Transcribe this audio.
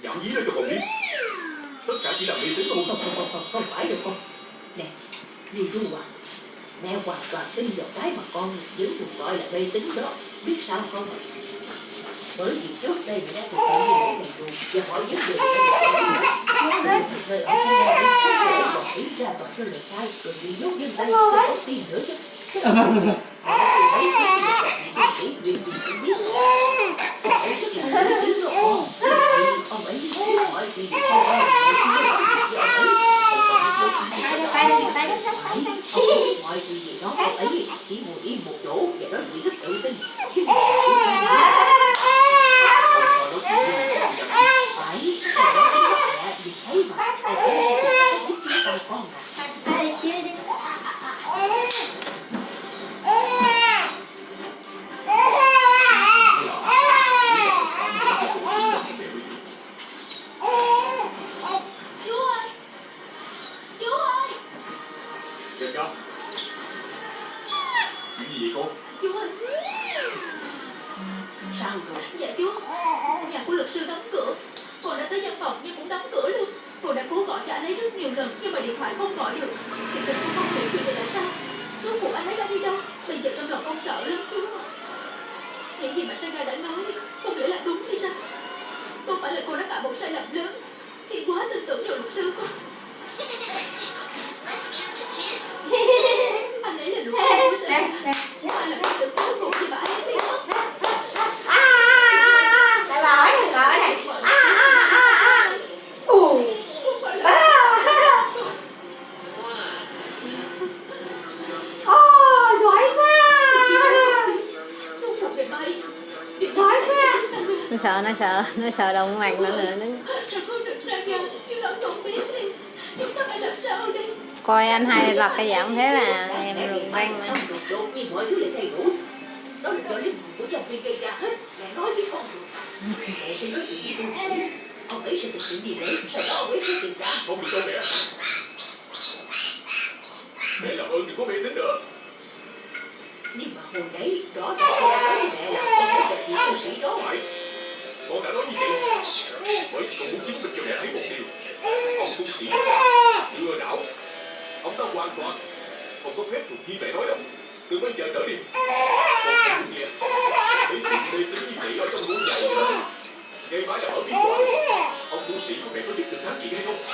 Nhảm nhí đó cho con biết. Tất cả chỉ là mê tín thôi. Không phải được con. Nè, Điều Du à, mẹ hoàn toàn tin vào cái mà con vẫn thường gọi là mê tín đó. Biết sao không? Bởi vì trước đây mẹ thực hiện như này rồi và mọi vấn đề nơi ở kia để còn ý ra toàn cho lời sai rồi bị nhốt trên tay không có tiền nữa chứ. Mấy cái vì gì cũng biết. Ông ấy rất là nổi tiếng đó con. Ông ấy hỏi vì sao ông ấy mọi chuyện gì đó ông ấy chỉ ngồi yên một chỗ và nói chuyện rất tự tin. Phải, vì thấy mà ông ấy giúp tay con Dạ cho. Chuyện gì vậy cô? Chú ơi. sao rồi? Dạ chú, nhà của luật sư đóng cửa. Cô đã tới văn phòng nhưng cũng đóng cửa luôn. Cô đã cố gọi cho anh ấy rất nhiều lần nhưng mà điện thoại không gọi được. Thì tình cô không hiểu chuyện này là sao. Rốt cuộc anh ấy đã đi đâu? Bây giờ trong lòng con sợ lắm chú ạ. Những gì mà Saga đã nói không lẽ là đúng hay sao? Không phải là cô đã phạm một sai lầm lớn khi quá tin tưởng vào luật sư không? Anh ấy là luật sư của Saga. Anh là cái sự cuối cùng khi mà anh ấy biết mất. Nó sợ đồng mặt nữa coi anh hay lật cái giọng thế là em rụng răng nữa. Đột nhiên mọi thứ lại thay đổi. Đó là do linh của chồng Phi gây ra hết. Mẹ nói với con được. Mẹ sẽ nói chuyện với tôi. Ông ấy sẽ thực hiện gì đấy. Sau đó ông ấy sẽ tìm ra. Không được đâu mẹ. Mẹ làm ơn đừng có mê tín nữa. Nhưng mà hồi nãy rõ ràng con đã nói với mẹ là con phải gặp vị tu sĩ đó. Phải. Con đã nói như vậy. Bởi vì con muốn chứng minh cho mẹ thấy một điều. Ông tu sĩ lừa đảo. Ông ta hoàn toàn không có phép thuộc như mẹ nói đâu. Từ bây giờ trở đi con không muốn nghe. Để chuyện mê tín như vậy ở trong ngôi nhà. Ngay mãi là ở phía ngoài. Ông tu sĩ của mẹ có biết được thắng gì hay không?